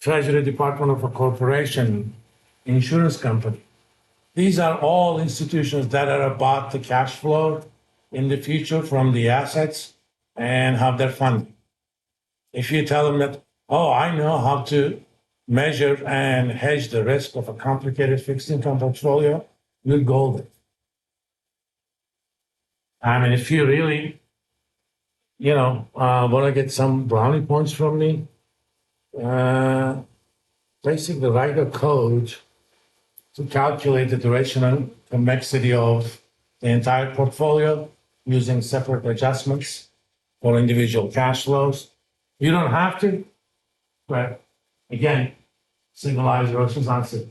Treasury Department of a corporation, insurance company. These are all institutions that are about the cash flow in the future from the assets and how they're funded. If you tell them that, oh, I know how to measure and hedge the risk of a complicated fixed income portfolio, you're golden. I mean, if you really, want to get some brownie points from me, basically write a code to calculate the duration and convexity of the entire portfolio using separate adjustments for individual cash flows. You don't have to, but again, civilized versus uncivilized.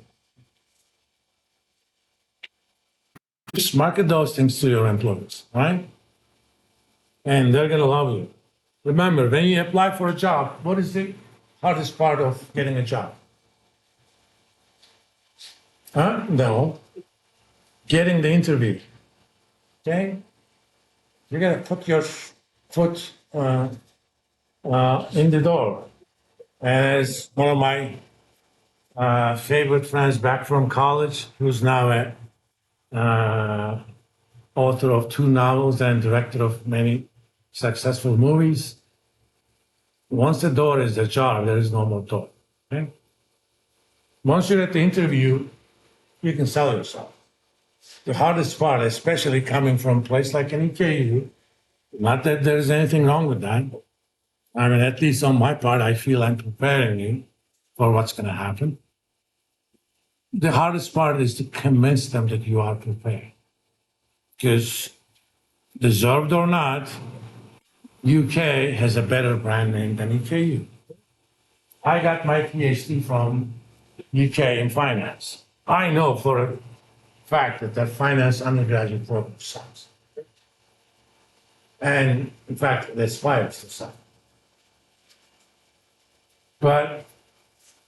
Just market those things to your employees, right? And they're gonna love you. Remember, when you apply for a job, what is the hardest part of getting a job? No. Getting the interview. Okay? You're gonna put your foot in the door. As one of my favorite friends back from college, who's now a author of 2 novels and director of many successful movies. Once the door is ajar, there is no more door. Okay? Once you're at the interview, you can sell yourself. The hardest part, especially coming from a place like an EKU, not that there's anything wrong with that. I mean, at least on my part, I feel I'm preparing you for what's going to happen. The hardest part is to convince them that you are prepared. Because, deserved or not, UK has a better brand name than EKU. I got my PhD from UK in finance. I know for a fact that finance undergraduate program sucks. And in fact, it aspires to suck. But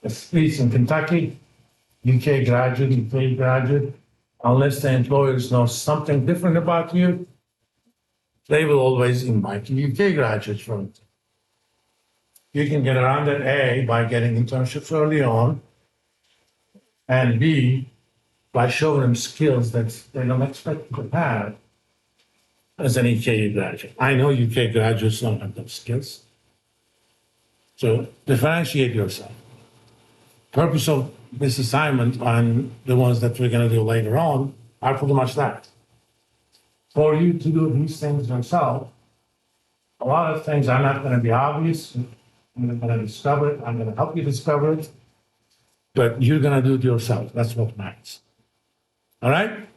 at least in Kentucky, UK graduate, unless the employers know something different about you, they will always invite you UK graduates from it. You can get around that A, by getting internships early on, and B, by showing them skills that they don't expect to have as an EKU graduate. I know UK graduates don't have those skills. So differentiate yourself. Purpose of this assignment and the ones that we're going to do later on are pretty much that. For you to do these things yourself, a lot of things are not going to be obvious. I'm going to discover it. I'm going to help you discover it. But you're going to do it yourself. That's what matters. All right?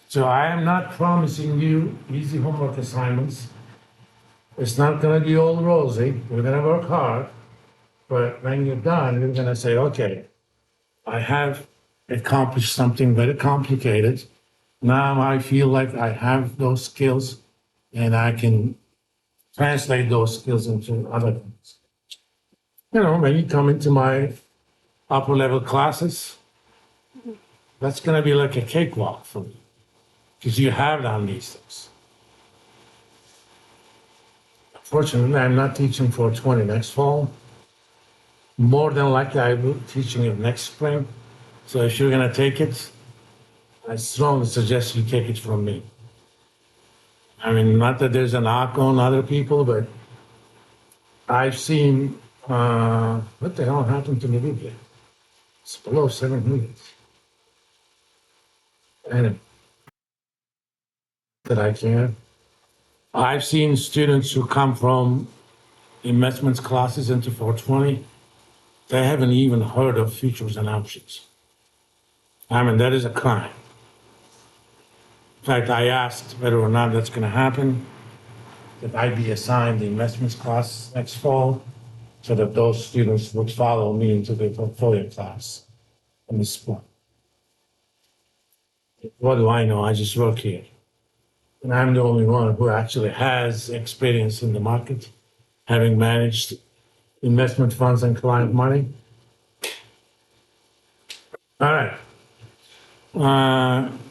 So I am not promising you easy homework assignments. It's not going to be all rosy. We're going to work hard. But when you're done, you're going to say, okay, I have accomplished something very complicated. Now I feel like I have those skills and I can translate those skills into other things. When you come into my upper level classes, that's going to be like a cakewalk for you because you have done these things. Fortunately, I'm not teaching 420 next fall. More than likely, I will be teaching it next spring. So if you're going to take it, I strongly suggest you take it from me. I mean, not that there's a knock on other people, but I've seen, what the hell happened to me here? It's below 7 minutes. Anyway, that I can. I've seen students who come from investments classes into 420. They haven't even heard of futures and options. I mean, that is a crime. In fact, I asked whether or not that's going to happen, that I be assigned the investments class next fall so that those students would follow me into the portfolio class in the spring. What do I know? I just work here. And I'm the only one who actually has experience in the market, having managed investment funds and client money. All right.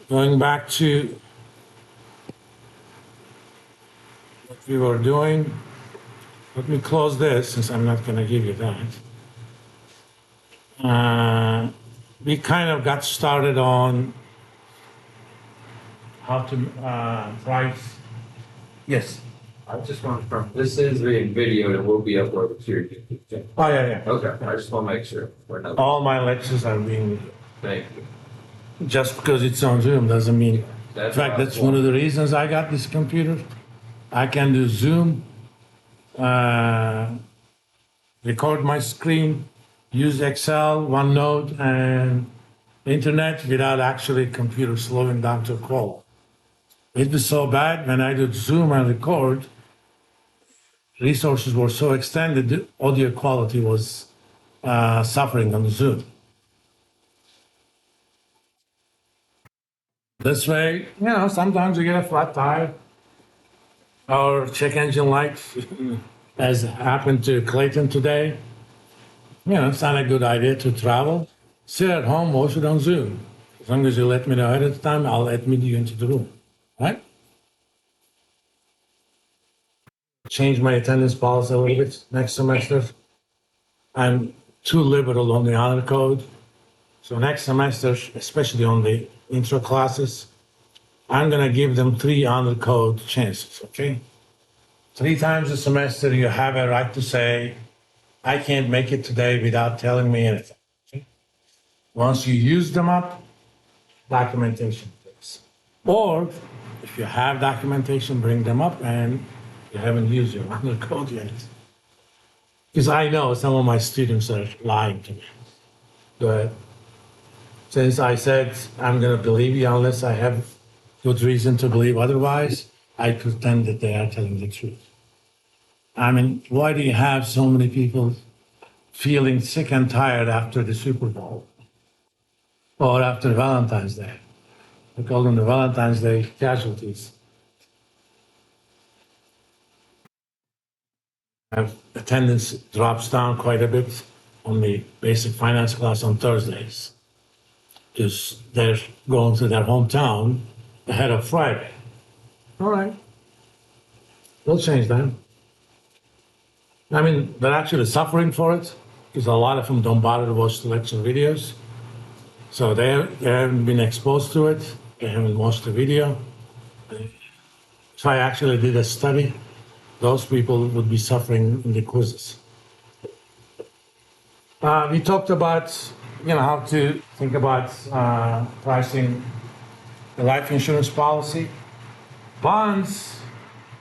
Going back to what we were doing, let me close this since I'm not going to give you that. we kind of got started on how to price. Yes. I just want to confirm, this is being videoed and will be uploaded to your YouTube channel. Oh, yeah, yeah. Okay, I just want to make sure we're not, All my lectures are being, thank you. just because it's on Zoom doesn't mean. In That's fact, what I that's one of the reasons I got this computer. I can do Zoom, record my screen, use Excel, OneNote, and internet without actually computer slowing down to a call. It was so bad when I did Zoom and record, resources were so extended, the audio quality was suffering on the Zoom. This way, sometimes you get a flat tire or check engine light, as happened to Clayton today. It's not a good idea to travel. Sit at home, watch it on Zoom. As long as you let me know ahead of time, I'll admit you into the room, right? Change my attendance policy a little bit next semester. I'm too liberal on the honor code. So next semester, especially on the intro classes, I'm gonna give them 3 honor code chances, okay? 3 times a semester, you have a right to say, I can't make it today without telling me anything. Okay? Once you use them up, documentation, please. Or if you have documentation, bring them up and you haven't used your honor code yet. Because I know some of my students are lying to me. But since I said I'm going to believe you unless I have good reason to believe otherwise, I pretend that they are telling the truth. I mean, why do you have so many people feeling sick and tired after the Super Bowl or after Valentine's Day? I call them the Valentine's Day casualties. Attendance drops down quite a bit on the basic finance class on Thursdays because they're going to their hometown ahead of Friday. All right. We'll change that. I mean, they're actually suffering for it because a lot of them don't bother to watch the lecture videos. So they haven't been exposed to it. They haven't watched the video. So I actually did a study. Those people would be suffering in the quizzes. We talked about, how to think about pricing the life insurance policy. Bonds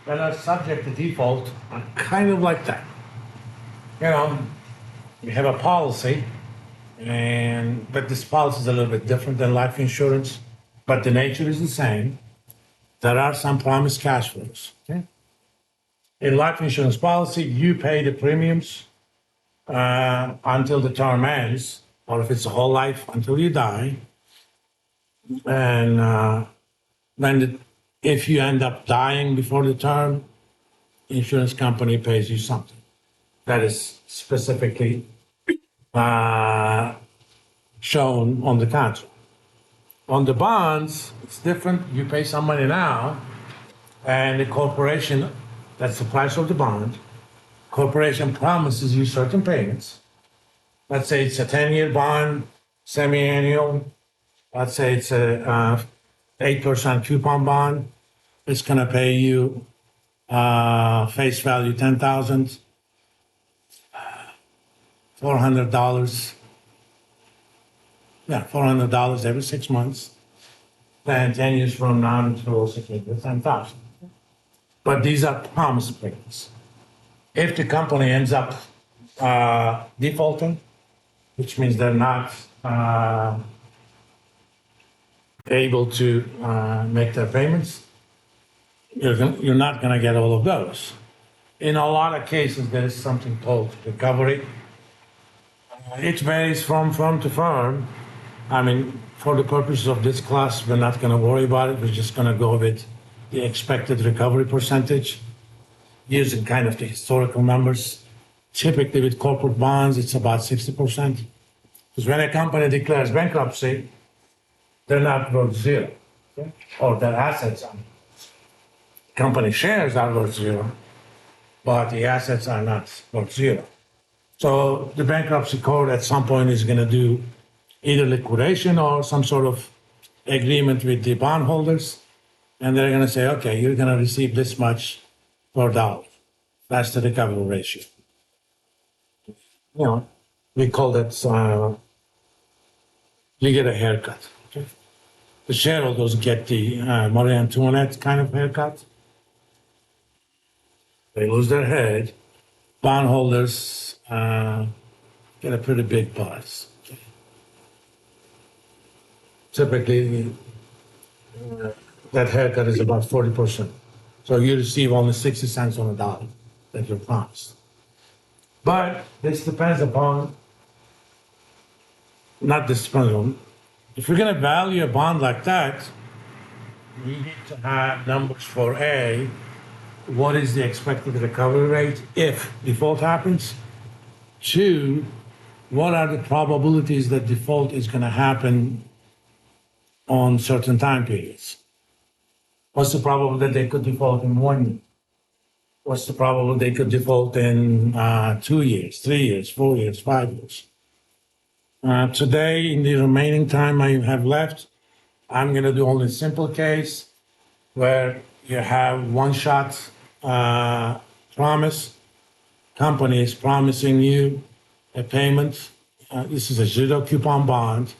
that are subject to default are kind of like that. We have a policy, but this policy is a little bit different than life insurance, but the nature is the same. There are some promised cash flows. Okay? In life insurance policy, you pay the premiums until the term ends, or if it's a whole life until you die. And then if you end up dying before the term, the insurance company pays you something that is specifically shown on the contract. On the bonds, it's different. You pay some money now, and the corporation, that's the price of the bond. Corporation promises you certain payments. Let's say it's a 10-year bond, semi-annual. Let's say it's a 8% coupon bond. It's going to pay you face value $10,000, $400. Yeah, $400 every 6 months. Then 10 years from now, it will also pay you $10,000. But these are promise payments. If the company ends up defaulting, which means they're not able to make their payments, you're not going to get all of those. In a lot of cases, there is something called recovery. It varies from firm to firm. I mean, for the purposes of this class, we're not going to worry about it. We're just going to go with the expected recovery percentage using kind of the historical numbers. Typically with corporate bonds, it's about 60%. Because when a company declares bankruptcy, they're not worth zero, okay? Or their assets are. Company shares are worth zero, but the assets are not worth zero. So the bankruptcy court at some point is going to do either liquidation or some sort of agreement with the bondholders. And they're going to say, okay, you're going to receive this much per dollar. That's the recovery ratio. You know, we call that, you get a haircut. Okay? The shareholders get the Marie Antoinette kind of haircut. They lose their head. Bondholders get a pretty big price. Okay? Typically, that haircut is about 40%. So you receive only 60 cents on a dollar that you're promised. But this depends upon, not this depends on, if you're going to value a bond like that, you need to have numbers for A, what is the expected recovery rate if default happens? Two, what are the probabilities that default is going to happen on certain time periods? What's the probability that they could default in 1 year? What's the probability they could default in 2 years, 3 years, 4 years, 5 years? Today, in the remaining time I have left, I'm going to do only a simple case where you have one shot promise. Company is promising you a payment. This is a zero coupon bond.